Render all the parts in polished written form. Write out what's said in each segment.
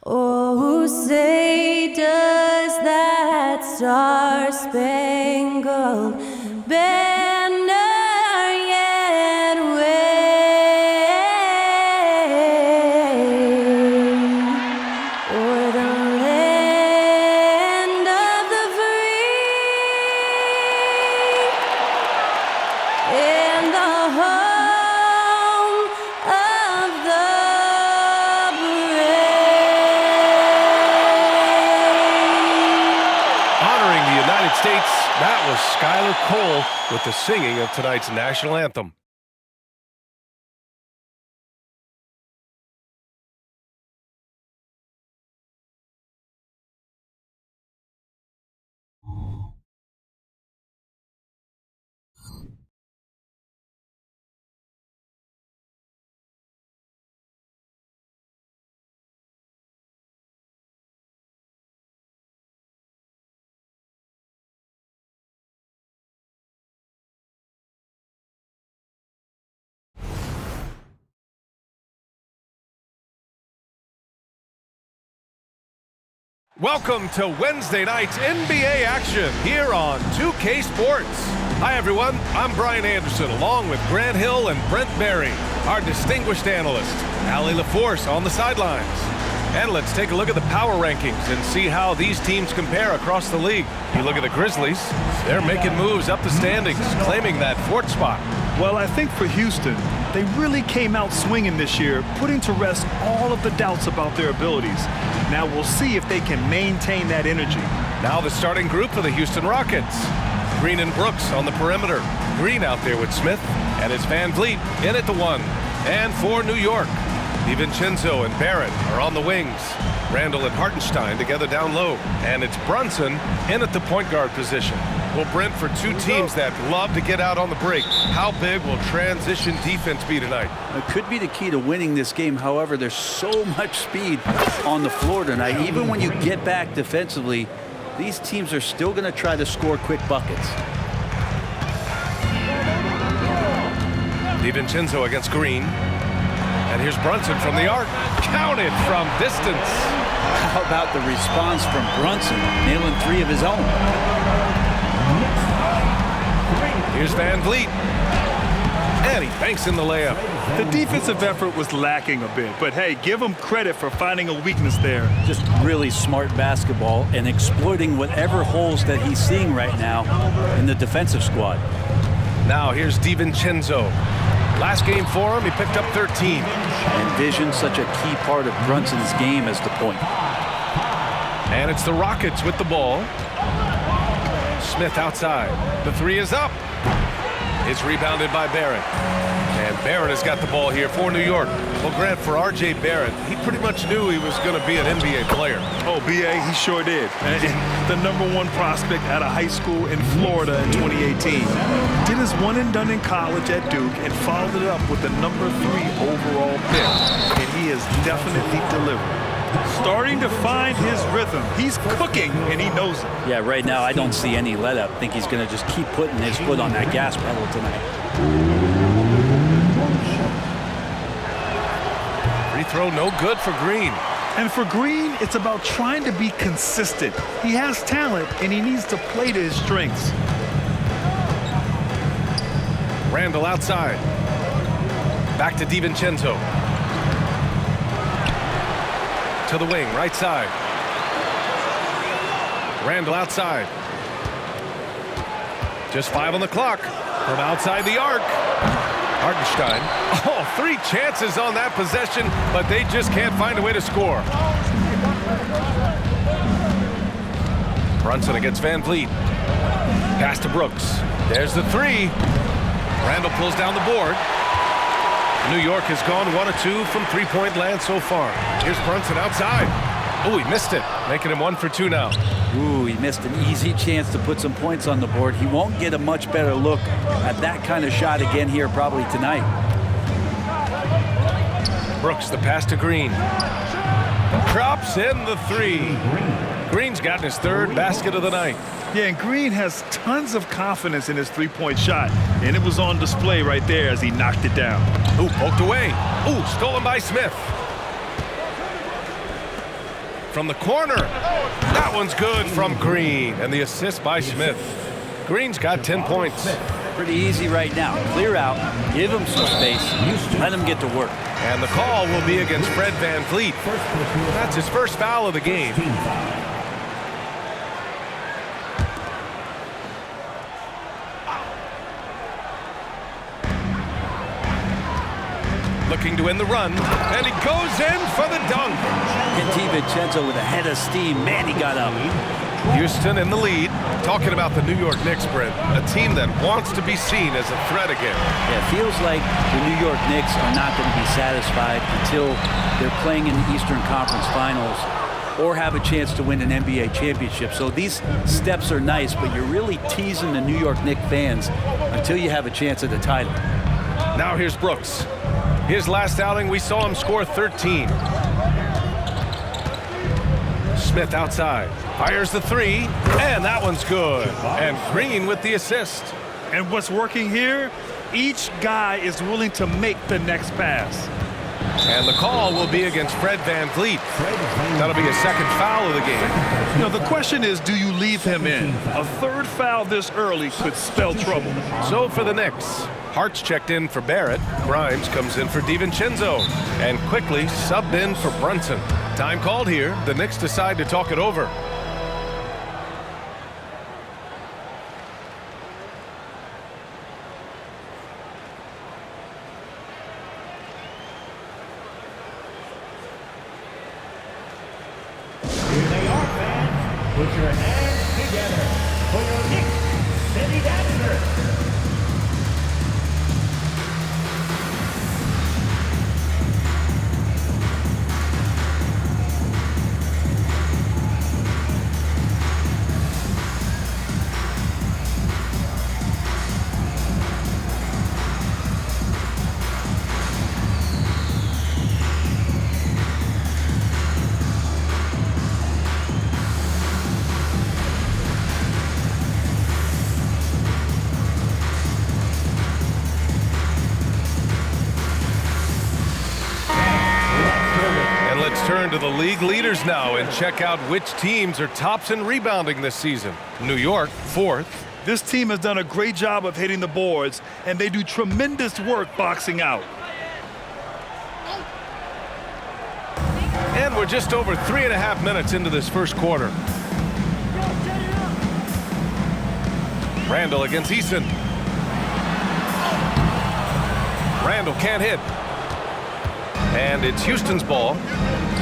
Oh, say does that star-spangled banner yet wave o'er the land of the free and the home of the States, that was Skylar Cole with the singing of tonight's national anthem. Welcome to Wednesday night's NBA action here on 2K Sports. Hi everyone, I'm Brian Anderson along with Grant Hill and Brent Berry, our distinguished analyst, Allie LaForce on the sidelines. And let's take a look at the power rankings and see how these teams compare across the league. You look at the Grizzlies, they're making moves up the standings, claiming that fourth spot. Well, I think for Houston, they really came out swinging this year, putting to rest all of the doubts about their abilities. Now we'll see if they can maintain that energy. Now the starting group for the Houston Rockets. Green and Brooks on the perimeter. Green out there with Smith, and it's Van Vliet in at the 1. And for New York, DiVincenzo and Barrett are on the wings. Randall and Hartenstein together down low. And it's Brunson in at the point guard position. Well, Brent, for two teams that love to get out on the break, how big will transition defense be tonight? It could be the key to winning this game. However, there's so much speed on the floor tonight. Even when you get back defensively, these teams are still going to try to score quick buckets. DiVincenzo against Green. And here's Brunson from the arc. Counted from distance. How about the response from Brunson, nailing 3 of his own? Here's Van Vliet. And he banks in the layup. The defensive effort was lacking a bit, but hey, give him credit for finding a weakness there. Just really smart basketball and exploiting whatever holes that he's seeing right now in the defensive squad. Now here's DiVincenzo. Last game for him, he picked up 13. And vision, such a key part of Brunson's game as the point. And it's the Rockets with the ball. Smith outside. The 3 is up. It's rebounded by Barrett. And Barrett has got the ball here for New York. Well, Grant, for R.J. Barrett, he pretty much knew he was going to be an NBA player. Oh, B.A., he sure did. And the #1 prospect out of high school in Florida in 2018. Did his one and done in college at Duke and followed it up with the #3 overall pick. And he has definitely delivered. Starting to find his rhythm. He's cooking, and he knows it. Yeah, right now I don't see any let up. I think he's going to just keep putting his foot on that gas pedal tonight. Free throw no good for Green. And for Green, it's about trying to be consistent. He has talent, and he needs to play to his strengths. Randall outside. Back to DiVincenzo. To the wing, right side. Randall outside. Just 5 on the clock. From outside the arc. Hartenstein. Oh, 3 chances on that possession, but they just can't find a way to score. Brunson against Van Vliet. Pass to Brooks. There's the 3. Randall pulls down the board. New York has gone 1 of 2 from three-point land so far. Here's Brunson outside. Oh, he missed it, making him 1 for 2 now. Ooh, he missed an easy chance to put some points on the board. He won't get a much better look at that kind of shot again here probably tonight. Brooks, the pass to Green. Drops in the 3. Green's gotten his 3rd basket of the night. Yeah, and Green has tons of confidence in his three-point shot, and it was on display right there as he knocked it down. Ooh, poked away. Ooh, stolen by Smith. from the corner. That one's good from Green, and the assist by Smith. Green's got 10 points. Pretty easy right now. Clear out, give him some space, let him get to work. And the call will be against Fred VanVleet. That's his first foul of the game. Looking to win the run, and he goes in for the dunk. And DiVincenzo with a head of steam. Man, he got up. Houston in the lead. Talking about the New York Knicks, Brent, a team that wants to be seen as a threat again. Yeah, it feels like the New York Knicks are not going to be satisfied until they're playing in the Eastern Conference Finals or have a chance to win an NBA championship. So these steps are nice, but you're really teasing the New York Knicks fans until you have a chance at the title. Now here's Brooks. His last outing, we saw him score 13. Smith outside, fires the three, and that one's good. And Green with the assist. And what's working here, each guy is willing to make the next pass. And the call will be against Fred VanVleet. That'll be a second foul of the game. You know, the question is, do you leave him in? A third foul this early could spell trouble. So for the Knicks, Hart's checked in for Barrett. Grimes comes in for DiVincenzo. And quickly subbed in for Brunson. Time called here. The Knicks decide to talk it over. Here they are, fans. Put your hands together for your Knicks City Dancer. Turn to the league leaders now and check out which teams are tops in rebounding this season. New York, 4th. This team has done a great job of hitting the boards, and they do tremendous work boxing out. And we're just over 3.5 minutes into this first quarter. Randall against Eason. Randall can't hit. And it's Houston's ball.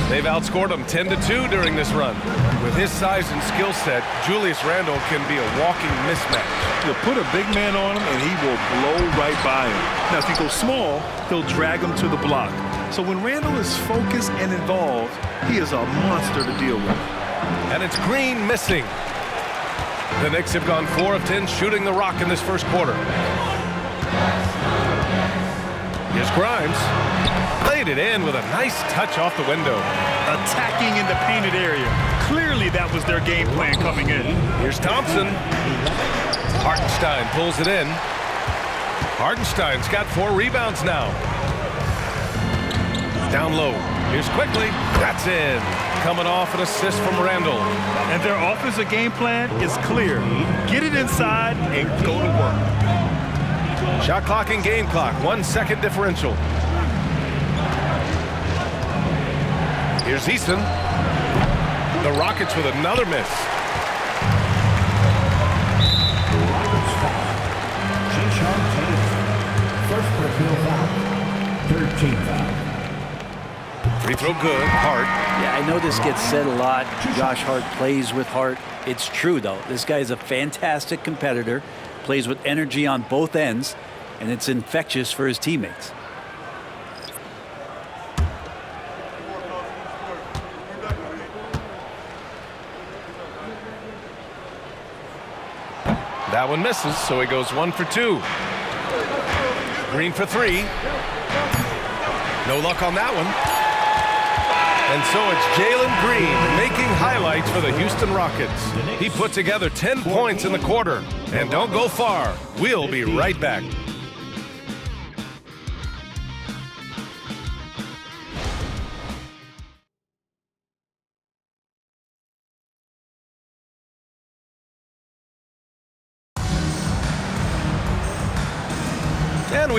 They've outscored them 10-2 during this run. With his size and skill set, Julius Randle can be a walking mismatch. You'll put a big man on him, and he will blow right by him. Now, if you go small, he'll drag him to the block. So when Randle is focused and involved, he is a monster to deal with. And it's Green missing. The Knicks have gone 4 of 10 shooting the rock in this first quarter. Here's Grimes. Laid it in with a nice touch off the window. Attacking in the painted area. Clearly that was their game plan coming in. Here's Thompson. Hartenstein pulls it in. Hartenstein's got 4 rebounds now. Down low. Here's Quickly. That's in. Coming off an assist from Randall. And their offensive game plan is clear. Get it inside and go to work. Shot clock and game clock. 1 second differential. Here's Eason. The Rockets with another miss. First personal foul. 13 foul. Free throw good. Hart. Yeah, I know this gets said a lot. Josh Hart plays with heart. It's true, though. This guy is a fantastic competitor, plays with energy on both ends, and it's infectious for his teammates. That one misses, so he goes 1 for 2. Green for 3. No luck on that one. And so it's Jalen Green making highlights for the Houston Rockets. He put together 10 points in the quarter. And don't go far. We'll be right back.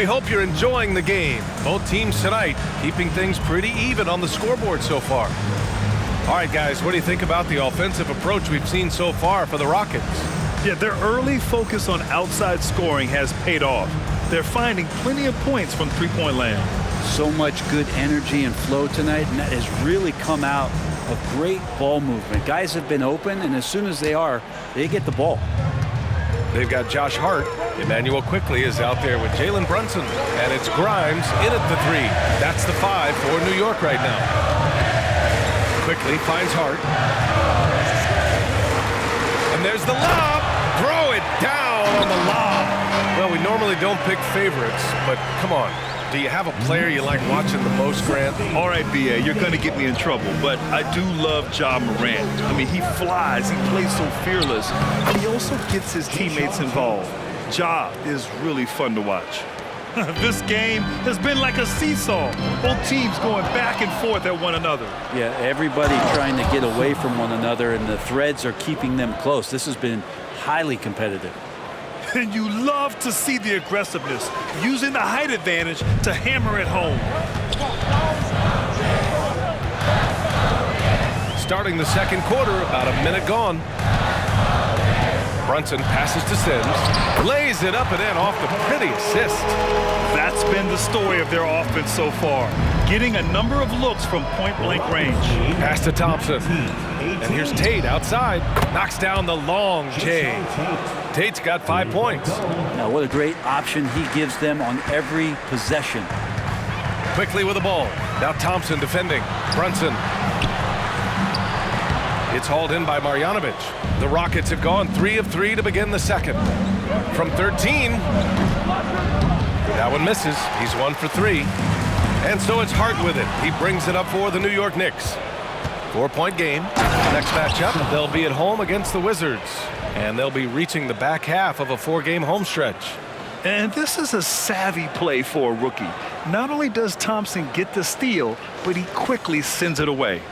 we hope you're enjoying the game. Both teams tonight keeping things pretty even on the scoreboard so far. All right, guys, what do you think about the offensive approach we've seen so far for the Rockets? Yeah, their early focus on outside scoring has paid off. They're finding plenty of points from three-point land. So much good energy and flow tonight, and that has really come out of great ball movement. Guys have been open, and as soon as they get the ball. They've got Josh Hart. Emmanuel quickly is out there with Jalen Brunson. And it's Grimes in at the 3. That's the 5 for New York right now. Quickly finds Hart. And there's the lob. Throw it down on the lob. Well, we normally don't pick favorites, but come on. Do you have a player you like watching the most, Grant? All right, B.A., you're going to get me in trouble, but I do love Ja Morant. I mean, he flies, he plays so fearless, and he also gets his teammates involved. Ja is really fun to watch. This game has been like a seesaw. Both teams going back and forth at one another. Yeah, everybody trying to get away from one another, and the threads are keeping them close. This has been highly competitive. And you love to see the aggressiveness, using the height advantage to hammer it home. Starting the second quarter, about a minute gone. Brunson passes to Sims, lays it up and in off the pretty assist. That's been the story of their offense so far, getting a number of looks from point-blank range. Pass to Thompson. And here's Tate outside. Knocks down the long J. Tate's got 5 points. Now, what a great option he gives them on every possession. Quickly with the ball. Now Thompson defending. Brunson. It's hauled in by Marjanovic. The Rockets have gone 3 of 3 to begin the second. From 13. That one misses. He's 1 for 3. And so it's Hart with it. He brings it up for the New York Knicks. 4-point game. Next matchup, they'll be at home against the Wizards. And they'll be reaching the back half of a 4-game home stretch. And this is a savvy play for a rookie. Not only does Thompson get the steal, but he quickly sends it away.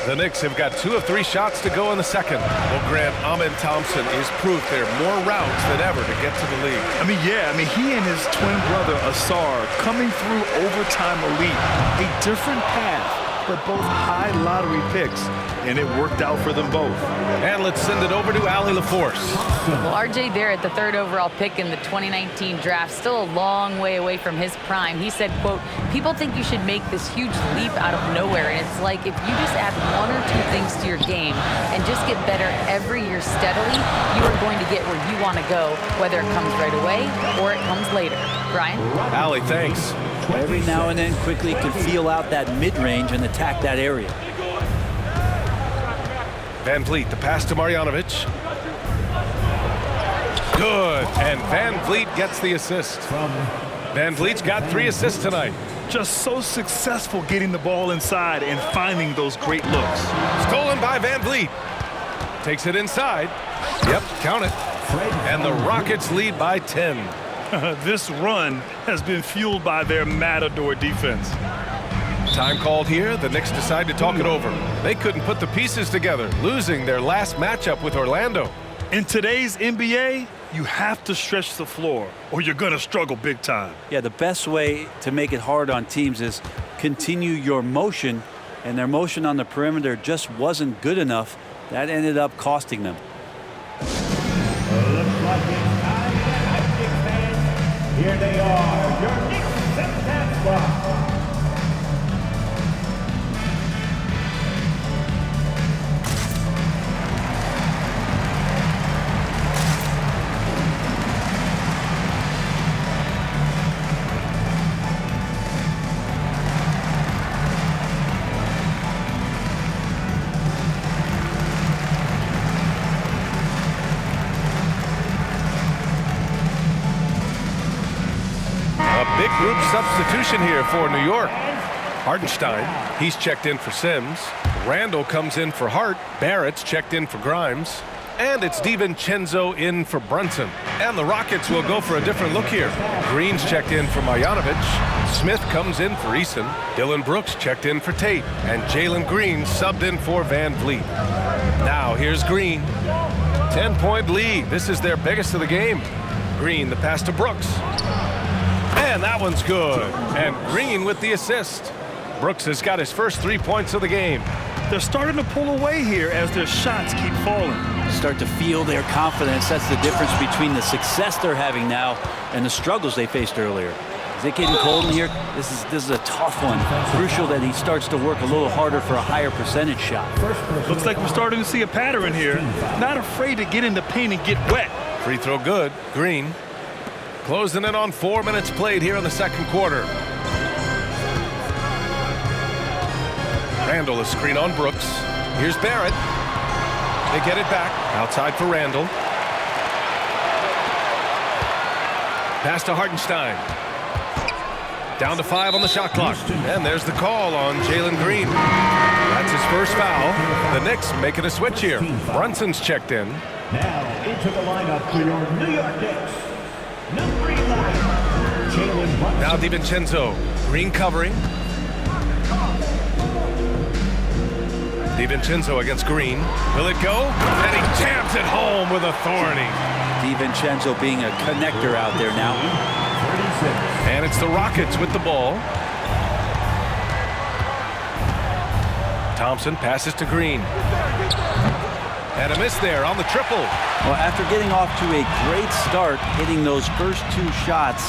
The Knicks have got 2 of 3 shots to go in the second. Well, Grant, Amen Thompson is proof there are more routes than ever to get to the league. He and his twin brother Asar coming through overtime elite. A different path, but both high lottery picks, and it worked out for them both. And let's send it over to Allie LaForce. Well, R.J. Barrett, the 3rd overall pick in the 2019 draft, still a long way away from his prime. He said, quote, "People think you should make this huge leap out of nowhere, and it's like if you just add 1 or 2 things to your game and just get better every year steadily, you are going to get where you want to go, whether it comes right away or it comes later." Brian? Allie, thanks. Every now and then quickly can feel out that mid-range and attack that area. Van Vliet, the pass to Marjanovic. Good, and Van Vliet gets the assist. Van Vliet's got 3 assists tonight. Just so successful getting the ball inside and finding those great looks. Stolen by Van Vliet. Takes it inside. Yep, count it. And the Rockets lead by 10. This run has been fueled by their matador defense. Time called here. The Knicks decide to talk it over. They couldn't put the pieces together, losing their last matchup with Orlando. In today's NBA, you have to stretch the floor or you're going to struggle big time. Yeah, the best way to make it hard on teams is continue your motion, and their motion on the perimeter just wasn't good enough. That ended up costing them. Looks like it's time to get Knicks fans. Here they are, your Knicks set squad. Big group substitution here for New York. Hartenstein, he's checked in for Sims. Randall comes in for Hart. Barrett's checked in for Grimes. And it's DiVincenzo in for Brunson. And the Rockets will go for a different look here. Green's checked in for Marjanovic. Smith comes in for Eason. Dylan Brooks checked in for Tate. And Jalen Green subbed in for Van Vliet. Now here's Green. 10-point lead. This is their biggest of the game. Green, the pass to Brooks. And that one's good. And Green with the assist. Brooks has got his first 3 points of the game. They're starting to pull away here as their shots keep falling. Start to feel their confidence. That's the difference between the success they're having now and the struggles they faced earlier. Is it getting cold in here? This is a tough one. Crucial that he starts to work a little harder for a higher percentage shot. Looks like we're starting to see a pattern here. Not afraid to get in the paint and get wet. Free throw good. Green closing in on 4 minutes played here in the second quarter. Randall is screen on Brooks. Here's Barrett. They get it back. Outside for Randall. Pass to Hartenstein. Down to 5 on the shot clock. And there's the call on Jalen Green. That's his first foul. The Knicks making a switch here. Brunson's checked in. Now into the lineup for your New York Knicks. Number 11, Jalen Brunson. Now DiVincenzo. Green covering. DiVincenzo against Green. Will it go? And he jams it home with authority. DiVincenzo being a connector out there now. 36. And it's the Rockets with the ball. Thompson passes to Green. And a miss there on the triple. Well, after getting off to a great start, hitting those first 2 shots,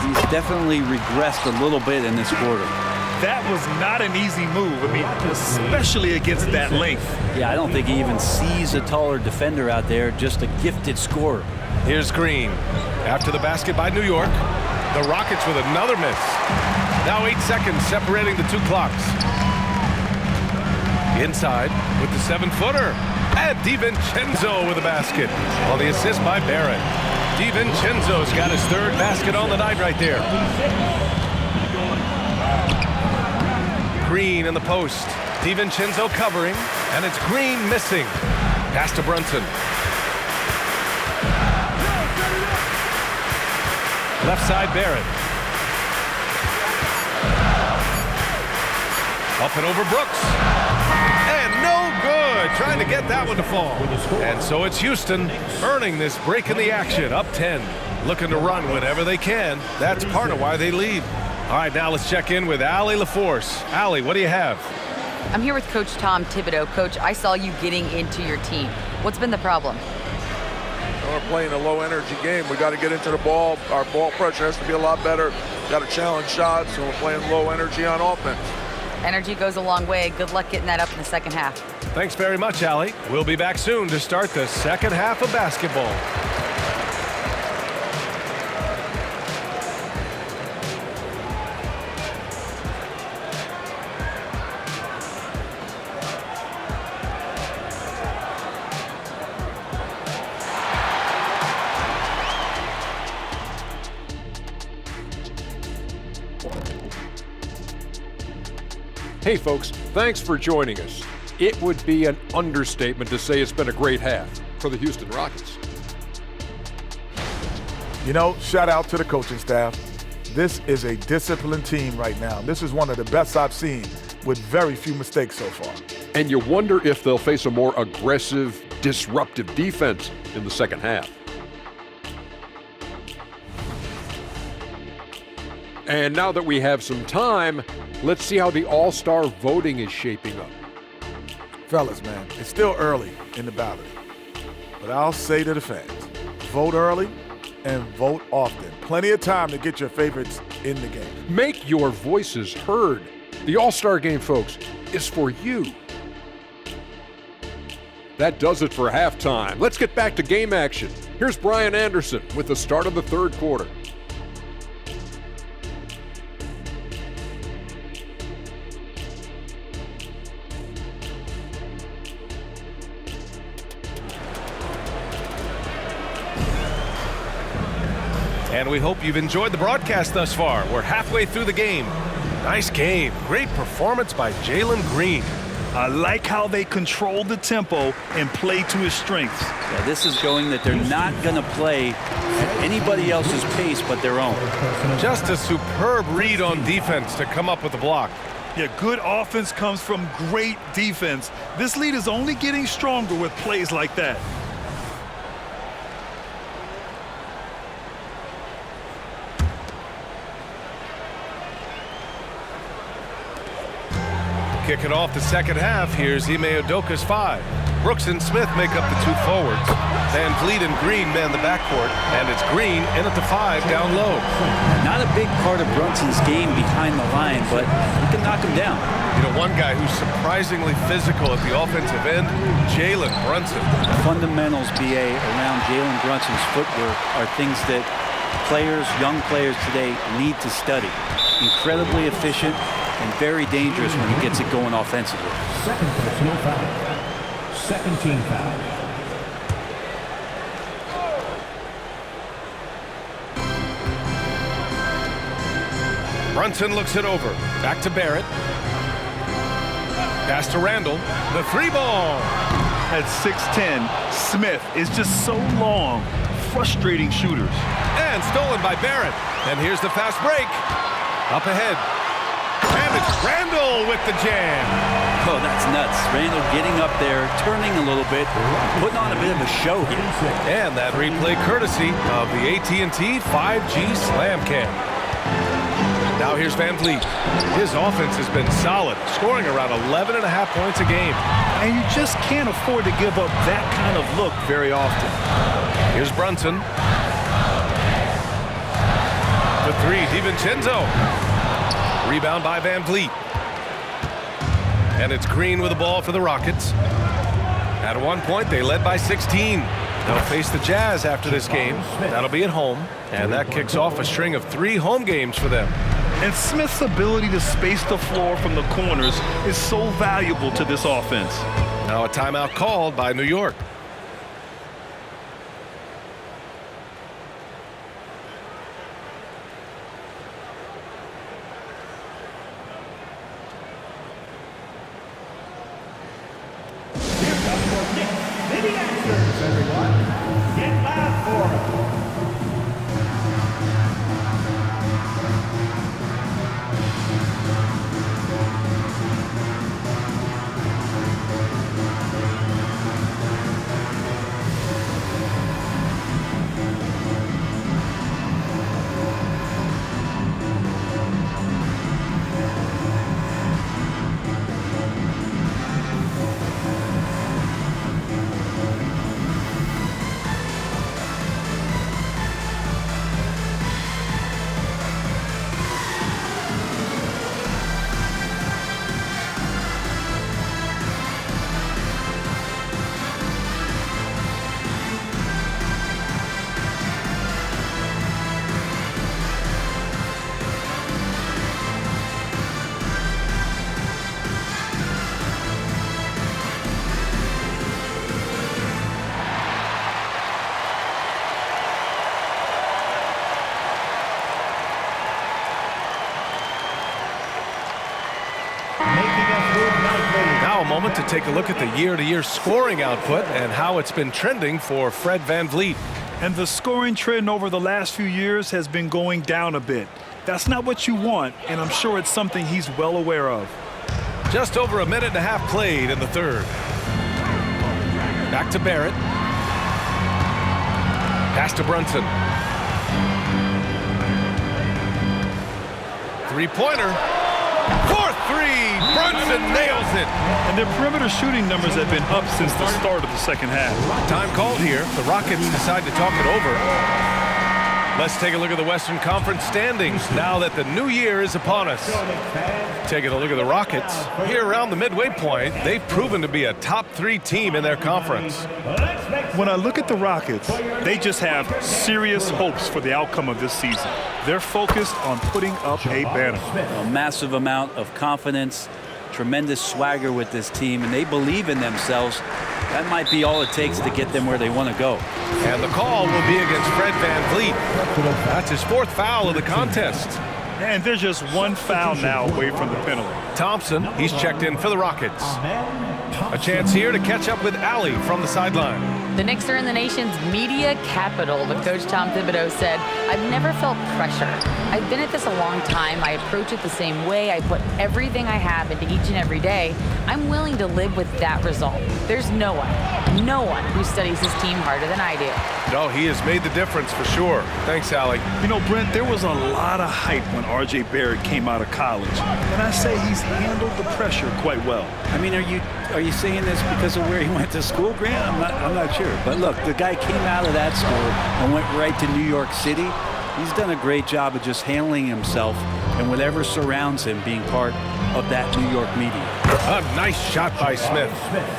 he's definitely regressed a little bit in this quarter. That was not an easy move. I mean, especially against that length. Yeah, I don't think he even sees a taller defender out there, just a gifted scorer. Here's Green. After the basket by New York. The Rockets with another miss. Now 8 seconds separating the 2 clocks. Inside with the 7-footer. And DiVincenzo with a basket. On the assist by Barrett. DiVincenzo's got his 3rd basket on the night right there. Green in the post. DiVincenzo covering. And it's Green missing. Pass to Brunson. Left side, Barrett. Up and over Brooks. And no good. Trying to get that one to fall. And so it's Houston earning this break in the action. Up 10. Looking to run whenever they can. That's part of why they lead. All right, now let's check in with Allie LaForce. Allie, what do you have? I'm here with Coach Tom Thibodeau. Coach, I saw you getting into your team. What's been the problem? We're playing a low-energy game. We got to get into the ball. Our ball pressure has to be a lot better. Got to challenge shots, and we're playing low energy on offense. Energy goes a long way. Good luck getting that up in the second half. Thanks very much, Allie. We'll be back soon to start the second half of basketball. Hey folks, thanks for joining us. It would be an understatement to say it's been a great half for the Houston Rockets. You know, shout out to the coaching staff. This is a disciplined team right now. This is one of the best I've seen with very few mistakes so far. And you wonder if they'll face a more aggressive, disruptive defense in the second half. And now that we have some time, let's see how the All-Star voting is shaping up. Fellas, man, it's still early in the ballot. But I'll say to the fans, vote early and vote often. Plenty of time to get your favorites in the game. Make your voices heard. The All-Star game, folks, is for you. That does it for halftime. Let's get back to game action. Here's Brian Anderson with the start of the third quarter. And we hope you've enjoyed the broadcast thus far. We're halfway through the game. Nice game. Great performance by Jalen Green. I like how they control the tempo and play to his strengths. Yeah, this is showing that they're not going to play at anybody else's pace but their own. Just a superb read on defense to come up with the block. Yeah, good offense comes from great defense. This lead is only getting stronger with plays like that. Kicking off the second half, here's Ime Udoka's 5. Brooks and Smith make up the 2 forwards. Van Vliet and Green man the backcourt, and it's Green in at the 5 down low. Not a big part of Brunson's game behind the line, but he can knock him down. You know, one guy who's surprisingly physical at the offensive end, Jalen Brunson. The fundamentals, BA, around Jalen Brunson's footwork are things that players, young players today need to study. Incredibly efficient and very dangerous when he gets it going offensively. Second personal foul. Second team foul. Brunson looks it over. Back to Barrett. Pass to Randall. The 3-ball. At 6'10", Smith is just so long, frustrating shooters. And stolen by Barrett. And here's the fast break. Up ahead. And it's Randall with the jam. Oh, that's nuts. Randall getting up there, turning a little bit, putting on a bit of a show here. And that replay courtesy of the AT&T 5G Slam Cam. Now here's Van Vliet. His offense has been solid, scoring around 11.5 points a game. And you just can't afford to give up that kind of look very often. Here's Brunson. The 3, DiVincenzo. Rebound by Van Vliet. And it's Green with the ball for the Rockets. At one point, they led by 16. They'll face the Jazz after this game. That'll be at home. And that kicks off a string of 3 home games for them. And Smith's ability to space the floor from the corners is so valuable to this offense. Now a timeout called by New York. Here comes your Knicks City Answers, everyone. Get loud for them. Now a moment to take a look at the year-to-year scoring output and how it's been trending for Fred Van Vliet. And the scoring trend over the last few years has been going down a bit. That's not what you want, and I'm sure it's something he's well aware of. Just over a minute and a half played in the third. Back to Barrett. Pass to Brunson. Three-pointer. 4-3. Brunson nails it. And their perimeter shooting numbers have been up since the start of the second half. Time called here. The Rockets decide to talk it over. Let's take a look at the Western Conference standings now that the new year is upon us. Taking a look at the Rockets. Here around the midway point, they've proven to be a top 3 team in their conference. When I look at the Rockets, they just have serious hopes for the outcome of this season. They're focused on putting up a banner. A massive amount of confidence, tremendous swagger with this team, and they believe in themselves. That might be all it takes to get them where they want to go. And the call will be against Fred Van Vliet. That's his 4th foul of the contest. And they're just 1 foul now away from the penalty. Thompson, he's checked in for the Rockets. A chance here to catch up with Alley from the sideline. The Knicks are in the nation's media capital, but Coach Tom Thibodeau said, "I've never felt pressure. I've been at this a long time. I approach it the same way. I put everything I have into each and every day. I'm willing to live with that result. There's no one who studies his team harder than I do." No, he has made the difference for sure. Thanks, Allie. You know, Brent, there was a lot of hype when R.J. Barrett came out of college, and I say he's handled the pressure quite well. I mean, are you saying this because of where he went to school, Grant? I'm not sure. But look, the guy came out of that school and went right to New York City. He's done a great job of just handling himself and whatever surrounds him being part of that New York media. A nice shot by Smith.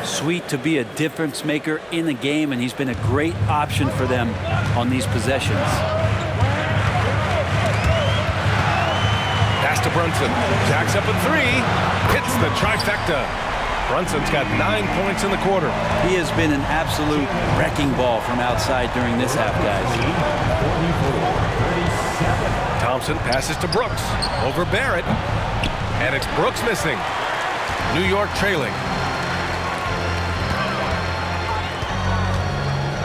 Sweet to be a difference maker in the game, and he's been a great option for them on these possessions. Pass to Brunson. Jacks up a three. Hits the trifecta. Brunson's got 9 points in the quarter. He has been an absolute wrecking ball from outside during this half, guys. Thompson passes to Brooks. Over Barrett. And it's Brooks missing. New York trailing.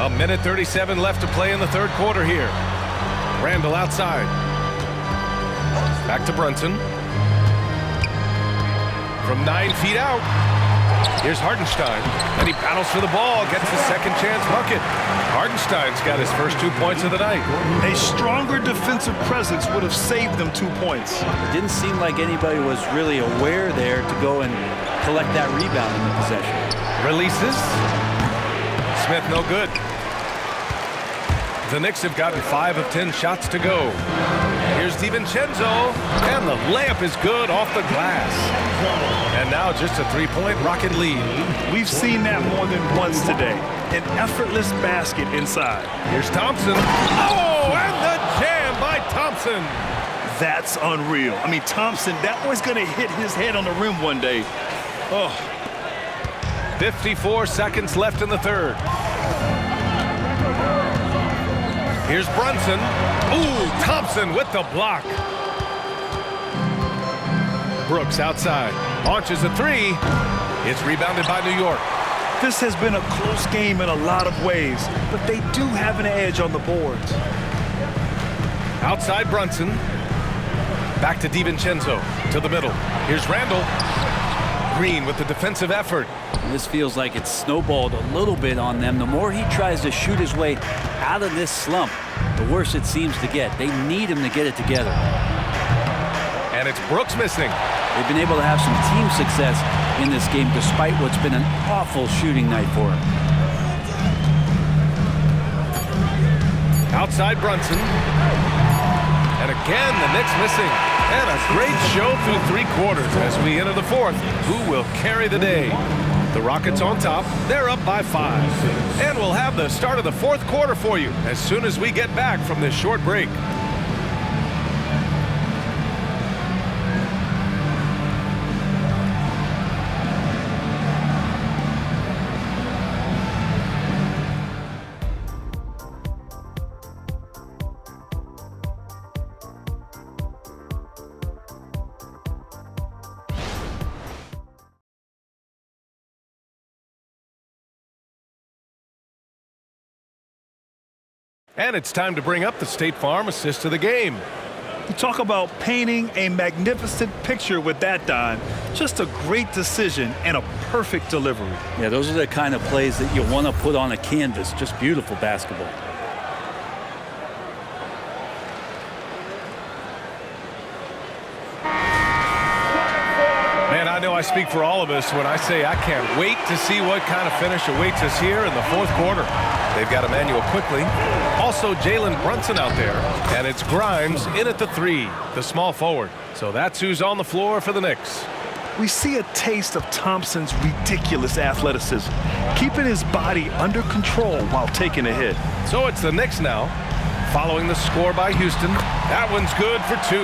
A minute 37 left to play in the third quarter here. Randall outside. Back to Brunson. From 9 feet out. Here's Hartenstein, and he battles for the ball, gets the second chance bucket. Hartenstein's got his first 2 points of the night. A stronger defensive presence would have saved them 2 points. It didn't seem like anybody was really aware there to go and collect that rebound in the possession. Releases. Smith no good. The Knicks have gotten 5 of 10 shots to go. Here's DiVincenzo, and the layup is good off the glass. And now just a 3-point Rocket lead. We've seen that more than once today. An effortless basket inside. Here's Thompson. Oh, and the jam by Thompson. That's unreal. I mean, Thompson, that boy's going to hit his head on the rim one day. Oh. 54 seconds left in the third. Here's Brunson. Ooh, Thompson with the block. Brooks outside. Launches a three. It's rebounded by New York. This has been a close game in a lot of ways, but they do have an edge on the boards. Outside Brunson. Back to DiVincenzo. To the middle. Here's Randall. Green with the defensive effort. This feels like it's snowballed a little bit on them. The more he tries to shoot his way out of this slump, the worse it seems to get. They need him to get it together. And it's Brooks missing. They've been able to have some team success in this game despite what's been an awful shooting night for him. Outside Brunson. And again, the Knicks missing. And a great show through 3 quarters as we enter the fourth. Who will carry the day? The Rockets on top. They're up by 5. And we'll have the start of the fourth quarter for you as soon as we get back from this short break. And it's time to bring up the State Farm assist of the game. You talk about painting a magnificent picture with that dime. Just a great decision and a perfect delivery. Yeah, those are the kind of plays that you want to put on a canvas. Just beautiful basketball. Man, I know I speak for all of us when I say I can't wait to see what kind of finish awaits us here in the fourth quarter. They've got Emmanuel quickly. Also Jalen Brunson out there. And it's Grimes in at the 3, the small forward. So that's who's on the floor for the Knicks. We see a taste of Thompson's ridiculous athleticism, keeping his body under control while taking a hit. So it's the Knicks now, following the score by Houston. That one's good for 2.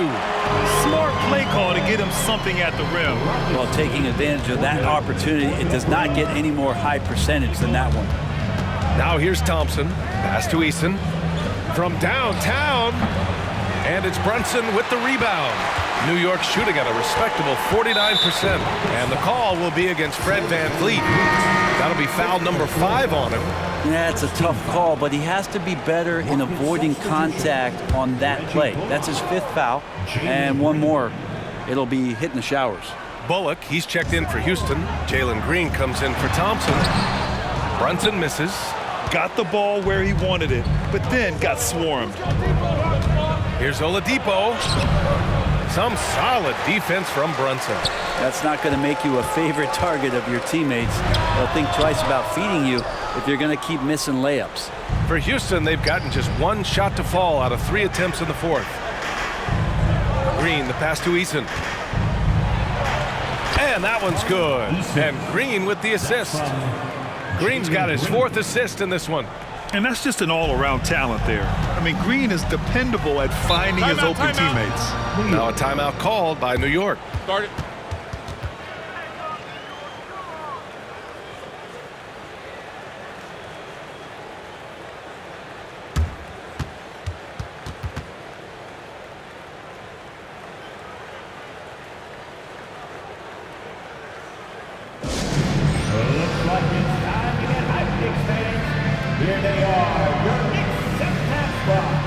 Smart play call to get him something at the rim. Well, taking advantage of that opportunity, it does not get any more high percentage than that one. Now here's Thompson. Pass to Eason. From downtown. And it's Brunson with the rebound. New York shooting at a respectable 49%. And the call will be against Fred VanVleet. That'll be foul number 5 on him. Yeah, it's a tough call, but he has to be better in avoiding contact on that play. That's his 5th foul, and one more, it'll be hitting the showers. Bullock, he's checked in for Houston. Jalen Green comes in for Thompson. Brunson misses. Got the ball where he wanted it, but then got swarmed. Here's Oladipo. Some solid defense from Brunson. That's not going to make you a favorite target of your teammates. They'll think twice about feeding you if you're going to keep missing layups. For Houston, they've gotten just 1 shot to fall out of 3 attempts in the 4th. Green, the pass to Eason. And that one's good. And Green with the assist. Green's got his 4th assist in this one. And that's just an all-around talent there. I mean, Green is dependable at finding his open teammates. Now a timeout called by New York. Start it. Looks like it's time to get hyped, Knicks fans. Here they are, your Knicks second-half squad.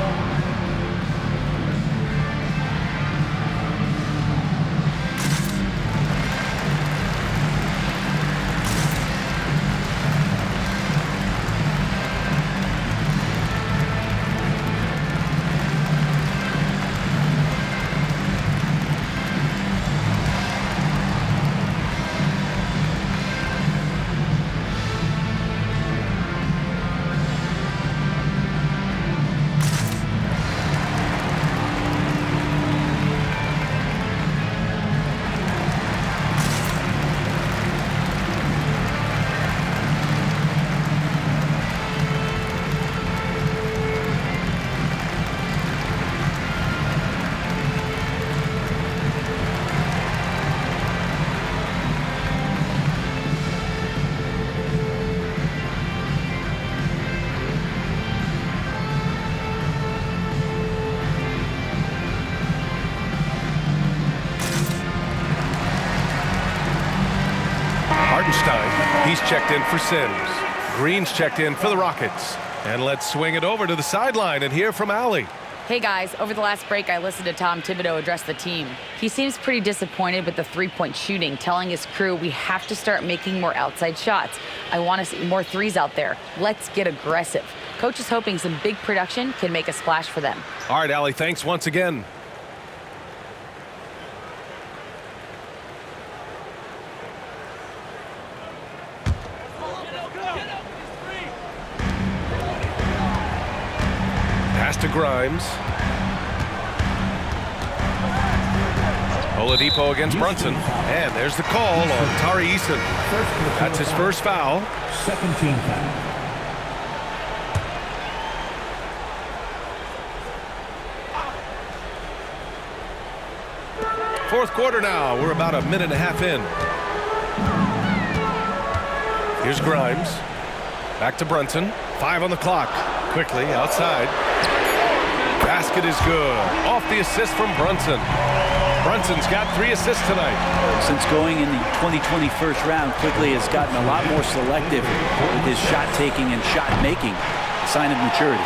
He's checked in for Sims. Green's checked in for the Rockets. And let's swing it over to the sideline and hear from Allie. Hey guys, over the last break, I listened to Tom Thibodeau address the team. He seems pretty disappointed with the 3-point shooting, telling his crew we have to start making more outside shots. I want to see more threes out there. Let's get aggressive. Coach is hoping some big production can make a splash for them. All right, Allie, thanks once again. Pass to Grimes. Oladipo against Brunson. And there's the call on Tari Eason. That's his 1st foul. Second team foul. Fourth quarter now. We're about a minute and a half in. Here's Grimes. Back to Brunson. 5 on the clock. Quickly outside. Basket is good. Off the assist from Brunson. Brunson's got 3 assists tonight. Since going in the 2020 first round, Quickly has gotten a lot more selective with his shot taking and shot making. A sign of maturity.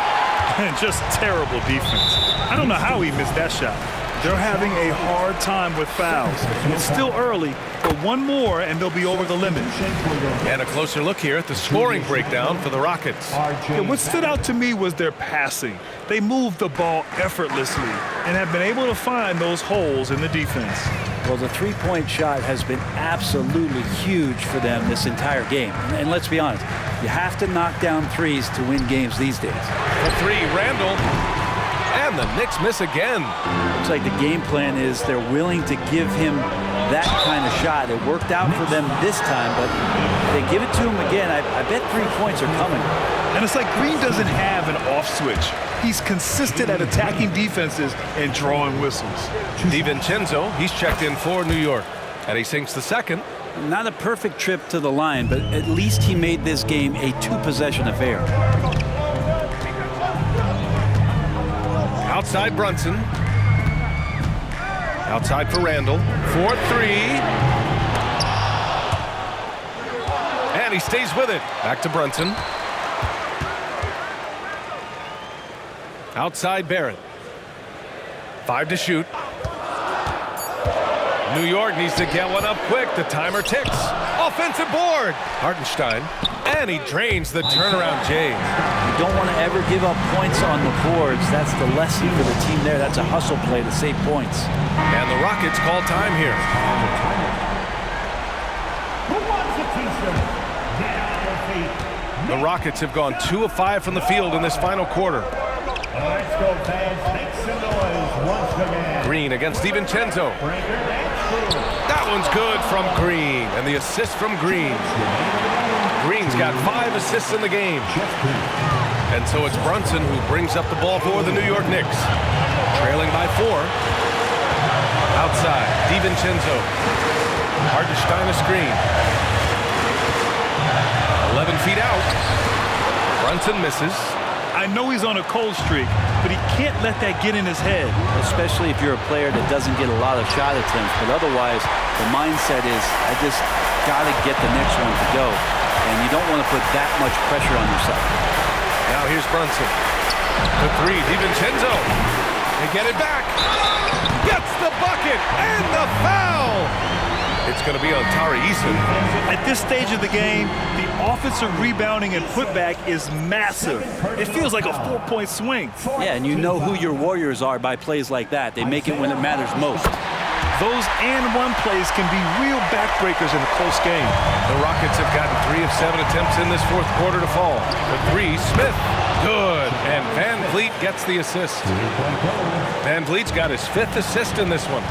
And just terrible defense. I don't know how he missed that shot. They're having a hard time with fouls. It's still early, but one more and they'll be over the limit. And a closer look here at the scoring breakdown for the Rockets. Yeah, what stood out to me was their passing. They moved the ball effortlessly and have been able to find those holes in the defense. Well, the 3-point shot has been absolutely huge for them this entire game. And let's be honest, you have to knock down threes to win games these days. For 3, Randall. And the Knicks miss again. Looks like the game plan is they're willing to give him that kind of shot. It worked out for them this time, but if they give it to him again, I bet 3 points are coming. And it's like Green doesn't have an off switch. He's consistent at attacking defenses and drawing whistles. DiVincenzo, he's checked in for New York. And he sinks the 2nd. Not a perfect trip to the line, but at least he made this game a 2-possession affair. Outside Brunson. Outside for Randall. 4-3. And he stays with it. Back to Brunson. Outside Barrett. 5 to shoot. New York needs to get one up quick. The timer ticks. Offensive board. Hartenstein. And he drains the turnaround J. You don't want to ever give up points on the boards. That's the lesson for the team there. That's a hustle play to save points. And the Rockets call time here. Who wants a t-shirt? Get on your feet. The Rockets have gone 2 of 5 from the field in this final quarter. Let's go, fans. Make some noise once again. Green against DiVincenzo. That one's good from Green. And the assist from Green. Green's got 5 assists in the game. And so it's Brunson who brings up the ball for the New York Knicks. Trailing by 4. Outside, DiVincenzo. Hartenstein a screen. 11 feet out. Brunson misses. I know he's on a cold streak, but he can't let that get in his head. Especially if you're a player that doesn't get a lot of shot attempts. But otherwise, the mindset is, I just got to get the next one to go. And you don't want to put that much pressure on yourself. Now here's Brunson. The 3, DiVincenzo. They get it back. Gets the bucket and the foul. It's going to be on Tari Eason. At this stage of the game, the offensive rebounding and putback is massive. It feels like a 4-point swing. Yeah, and you know who your Warriors are by plays like that. They make it when it matters most. Those and-one plays can be real backbreakers in a close game. The Rockets have gotten 3 of 7 attempts in this fourth quarter to fall. The 3, Smith, good. And Van Vliet gets the assist. Van Vliet's got his 5th assist in this one.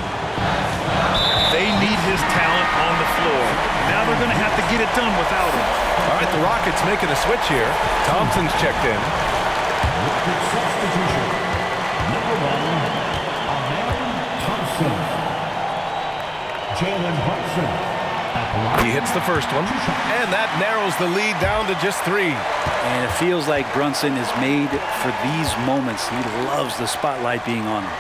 They need his talent on the floor. Now they're going to have to get it done without him. All right, the Rockets making a switch here. Thompson's checked in. Substitution. Number 1, Amir Thompson. Jalen Brunson. He hits the first one, and that narrows the lead down to just 3. And it feels like Brunson is made for these moments. He loves the spotlight being on him.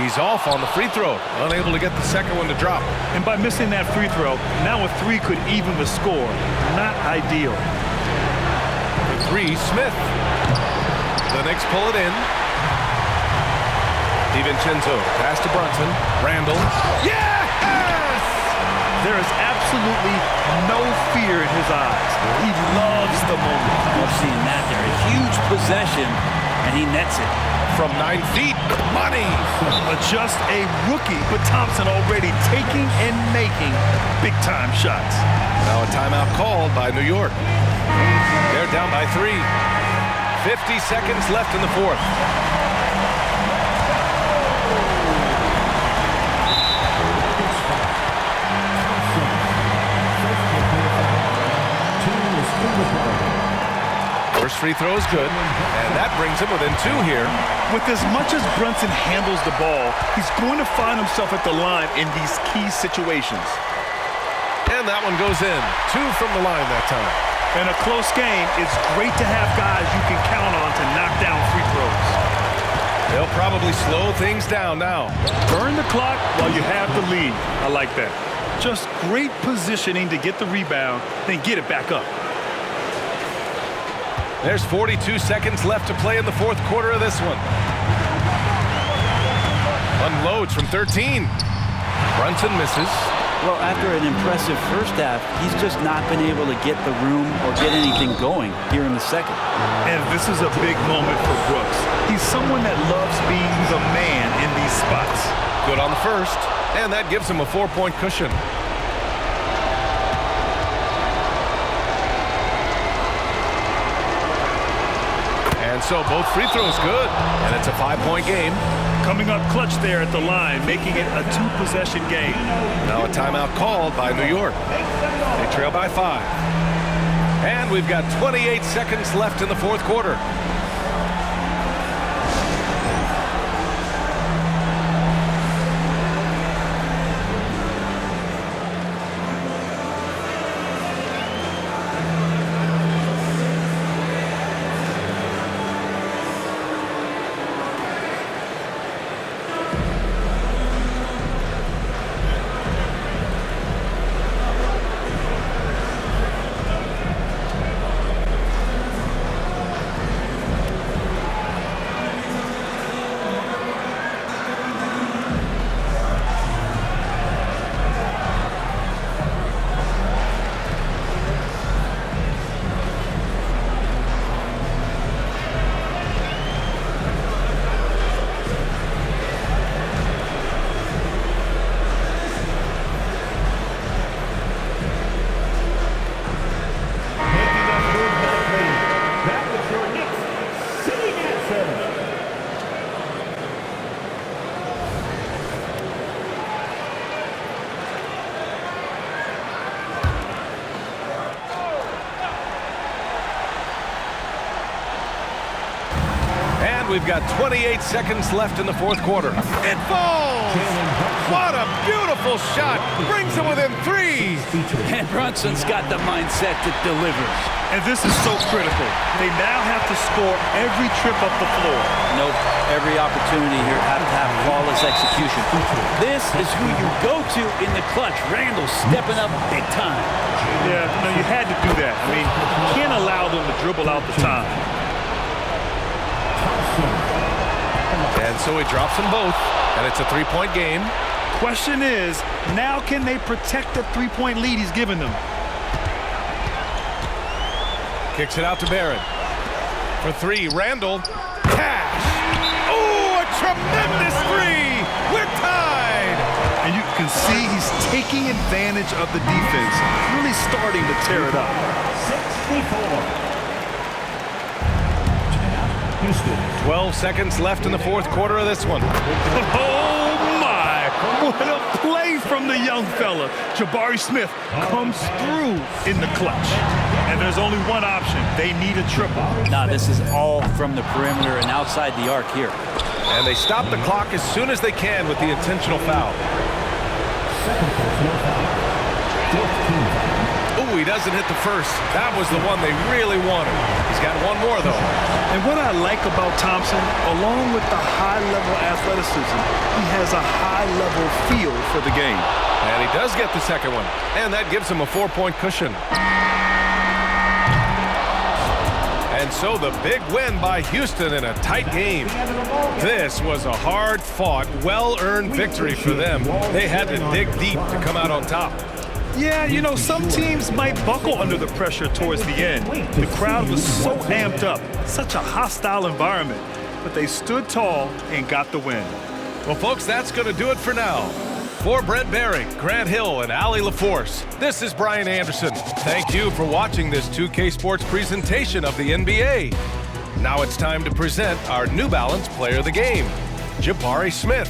He's off on the free throw, unable to get the second one to drop. And by missing that free throw, now a 3 could even the score. Not ideal. The 3, Smith. The Knicks pull it in. DiVincenzo, pass to Brunson. Randall. Yes! There is absolutely no fear in his eyes. He loves the moment. Love seeing that there. A huge possession, and he nets it. From 9 feet, money. Just a rookie, but Thompson already taking and making big-time shots. Now a timeout called by New York. They're down by 3. 50 seconds left in the fourth. First free throw is good, and that brings him within 2 here. With as much as Brunson handles the ball, he's going to find himself at the line in these key situations. And that one goes in. 2 from the line that time. In a close game, it's great to have guys you can count on to knock down free throws. They'll probably slow things down now. Burn the clock while you have the lead. I like that. Just great positioning to get the rebound, then get it back up. There's 42 seconds left to play in the fourth quarter of this one. Unloads from 13. Brunson misses. Well, after an impressive first half, he's just not been able to get the room or get anything going here in the second. And this is a big moment for Brooks. He's someone that loves being the man in these spots. Good on the first, and that gives him a 4-point cushion. And so both free throws good, and it's a 5-point game. Coming up clutch there at the line, making it a 2-possession game. Now a timeout called by New York. They trail by 5. And we've got 28 seconds left in the fourth quarter. we've got 28 seconds left in the fourth quarter. It falls! What a beautiful shot! Brings them within 3. And Brunson's got the mindset that delivers. And this is so critical. They now have to score every trip up the floor. Nope. Every opportunity here have to have flawless execution. This is who you go to in the clutch. Randall stepping up big time. Yeah, no, you had to do that. I mean, you can't allow them to dribble out the time. And so he drops them both, and it's a 3-point game. Question is, now can they protect the 3-point lead he's given them? Kicks it out to Barron. For 3, Randall. Cash! Oh, a tremendous 3! We're tied! And you can see he's taking advantage of the defense, really starting to tear it up. 64. Houston. 12 seconds left in the fourth quarter of this one. Oh, my! What a play from the young fella. Jabari Smith comes through in the clutch. And there's only one option. They need a triple. Nah, this is all from the perimeter and outside the arc here. And they stop the clock as soon as they can with the intentional foul. Oh, he doesn't hit the first. That was the one they really wanted. He's got one more, though. And what I like about Thompson, along with the high-level athleticism, he has a high-level feel for the game. And he does get the second one. And that gives him a 4-point cushion. And so the big win by Houston in a tight game. This was a hard-fought, well-earned victory for them. They had to dig deep to come out on top. Yeah, you know, some teams might buckle under the pressure towards the end. The crowd was so amped up, such a hostile environment. But they stood tall and got the win. Well, folks, that's going to do it for now. For Brent Barry, Grant Hill, and Allie LaForce, this is Brian Anderson. Thank you for watching this 2K Sports presentation of the NBA. Now it's time to present our New Balance Player of the Game, Jabari Smith.